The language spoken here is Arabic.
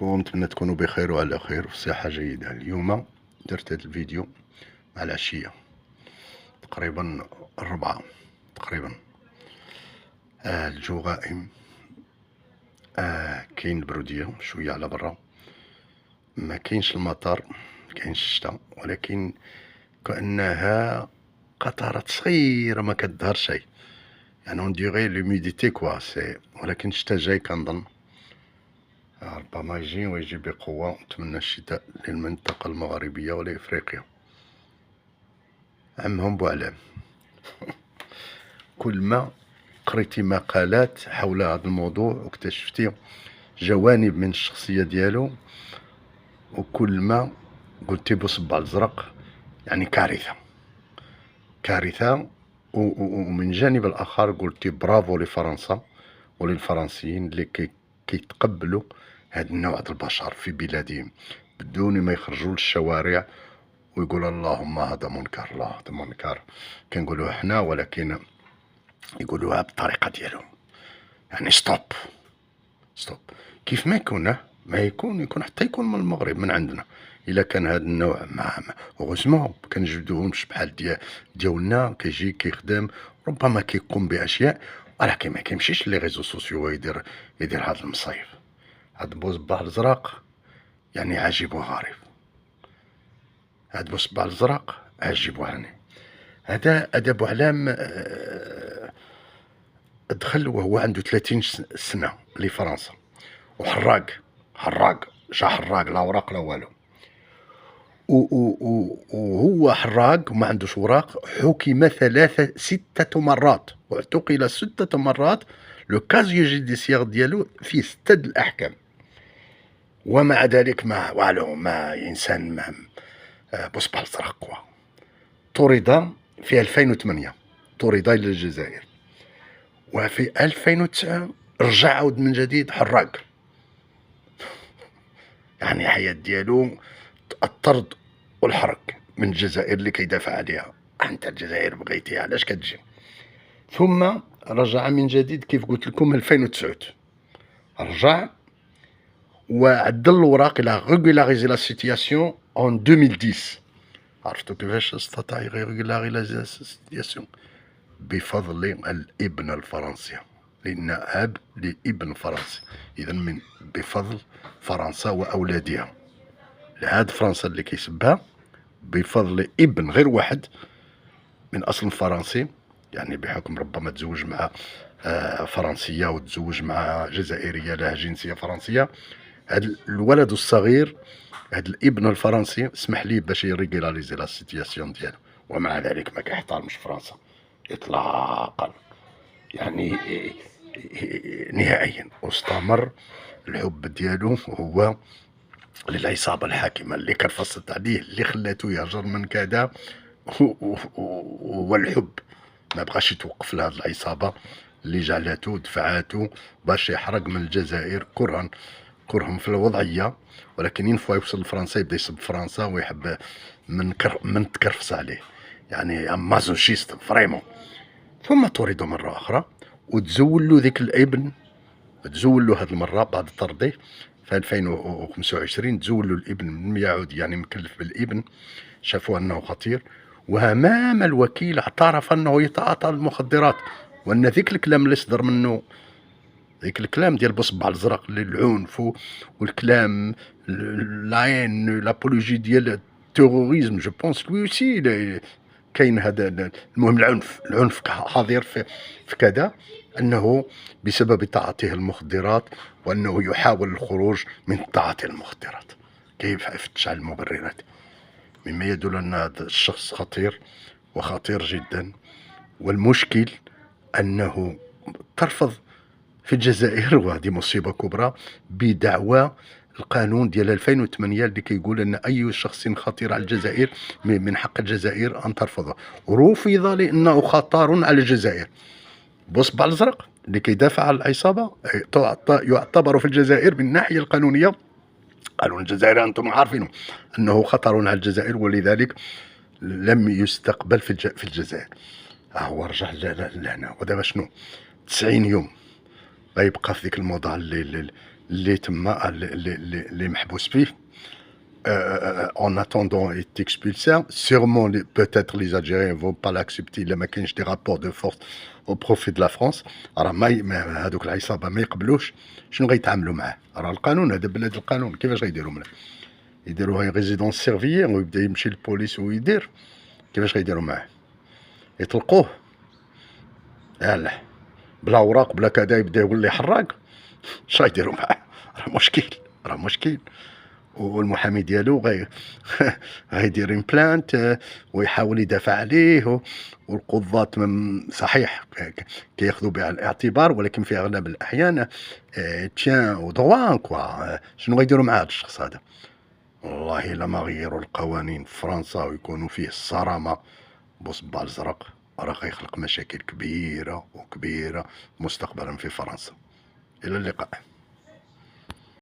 نتمنى تكونوا بخير وعلى خير وفي صحة جيدة. اليوم درت هذا الفيديو مع العشية تقريبا الربعة تقريبا. الجو غائم، كاين البرودية شوية على برا، ما كاينش المطر، ما كاينش الشتا، ولكن كأنها قطرات صغيرة ما كتظهر شيء، يعني اون ديغي لوميديتي كوا سي، ولكن الشتا جاي كنظن، ربما يجي ويجي بقوة. نتمنى الشتاء للمنطقة المغربية ولإفريقيا. عمهم بوعلام. كل ما قريتي مقالات حول هذا الموضوع واكتشفتي جوانب من الشخصية ديالو، وكل ما قلتي بصبع الزرق، يعني كارثة كارثة. ومن جانب الآخر قلتي برافو لفرنسا وللفرنسيين اللي كيتقبلوا هذا النوع د البشر في بلادهم بدون ما يخرجوا للشوارع ويقول اللهم هذا منكر. لا، هذا منكر كنقولوه حنا، ولكن يقولوها بالطريقة ديالهم، يعني ستوب كيف ما يكون، ما يكون حتى يكون من المغرب من عندنا. الا كان هذا النوع ما غوزمو كنجبدوهمش بحال ديالنا، كيجي كيخدم، ربما كيقوم باشياء، ولكن ما كيمشيش لي ريزو سوسيو يدير هذا المصايب. هاد بوصباح الزرق يعني عجيب وغريب، هاد بوصباح الزرق عجيب وغريب. هذا بوعلام دخل وهو عنده 30 سنة لفرنسا، وحراق جا حراق، لا اوراق لا والو، وهو حراق وما عندوش اوراق. حكم 6 مرات واعتقل 6 مرات. لو كازيو جوديسيير ديالو فيه 6 الاحكام، ومع ذلك ما والو، ما انسان ما بصبح الزرق كوا. طرد في 2008، طرد الى الجزائر، وفي 2009 رجع عاود من جديد حراق. يعني حياة ديالو الطرد والحرق من الجزائر اللي كيدافع عليها. انت الجزائر بغيتيها علاش كتجي؟ ثم رجع من جديد كيف قلت لكم 2009، رجع وعدل الوراق الى ريغولاريزي لا سيتياسيون اون 2010. عرفتوا كيفاش استطاع يريغولاريزي لا سيتياسيون؟ بفضل الابن الفرنسي، لأن أب لابن فرنسي، إذا من بفضل فرنسا وأولادها. هاد فرنسا اللي كيسبها بفضل ابن غير واحد من أصل فرنسي، يعني بحكم ربما تزوج مع فرنسية وتزوج مع جزائرية لها جنسية فرنسية. هاد الولد الصغير، هاد الابن الفرنسي، اسمح لي باش يريغولاريزي لا سيتياسيون ديالو، ومع ذلك ما كيحترمش فرنسا اطلاقا، يعني نهائيا. واستمر الحب ديالو هو للعصابة الحاكمة اللي كرفصت عليه، اللي خلاتو يهجر من كذا، هو الحب. ما بغاش يتوقف لهاد العصابة اللي جعلاتو دفعاتو باش يحرق من الجزائر كرهم في الوضعية. ولكن ينفوا يوصل لفرنسا يبدا يسب فرنسا ويحب من تكرفس عليه، يعني مازوشيست فريمون. ثم طرد مرة أخرى وتزول له ذيك الابن، تزول له هذه المرة بعد طرده في 2025. تزول له الابن من يعود، يعني مكلف بالابن، شافوه أنه خطير، وأمام الوكيل اعترف أنه يتعاطى المخدرات، وأن ذيك الكلام اللي صدر منه، ذيك الكلام ديال بصبع الزرق للعنف والكلام العين لابولوجي ديال التيروريزم، جو بونس لوي اوسي كاين هذا. المهم العنف حاضر في كذا، انه بسبب تعاطيه المخدرات، وانه يحاول الخروج من تعاطي المخدرات. كيف يفتش على المبررات؟ مما يدل ان هذا الشخص خطير وخطير جدا. والمشكل انه ترفض في الجزائر، وهذه مصيبة كبرى، بدعوى القانون ديال 2008 اللي كيقول ان اي شخص خطير على الجزائر من حق الجزائر ان ترفضه. رفض لانه خطر على الجزائر. بصبع الازرق اللي كيدافع على العصابة يعتبر في الجزائر من الناحية القانونية، قانون الجزائر انتم عارفينه، انه خطر على الجزائر، ولذلك لم يستقبل في الجزائر. هو رجع لهنا، ودابا شنو؟ 90 يوم غيبقى في ديك الموضة اللي اللي تما اللي محبوس فيه en attendant est expulsé. Sûrement peut-être les Algériens vont pas l'accepter إلا ما كاينش des rapports de force au profit de la France. راه هادوك العصابة ما يقبلوش. شنو غيتعاملوا معاه؟ راه القانون، هذا بلاد القانون، كيفاش غيديروا معاه؟ يديروها ريزيدونس سيرفيير ويبدا يمشي للبوليس ويدير. كيفاش غيديروا معاه؟ يطلقوه، يلاه بلا اوراق بلا كذا، يبدا يولي حراق. اش غيديروا معاه؟ راه مشكل، راه مشكل. والمحامي ديالو غيدير اون بلانت ويحاول يدافع عليه والقضاة صحيح كياخذوا بعين الاعتبار، ولكن في اغلب الاحيان تيان او droit كوا. شنو غيديروا مع هذا الشخص هذا؟ والله الا ما غيروا القوانين في فرنسا ويكونوا فيه الصرامة بصبع الزرق، راه غيخلق مشاكل كبيرة وكبيرة مستقبلا في فرنسا. إلى اللقاء.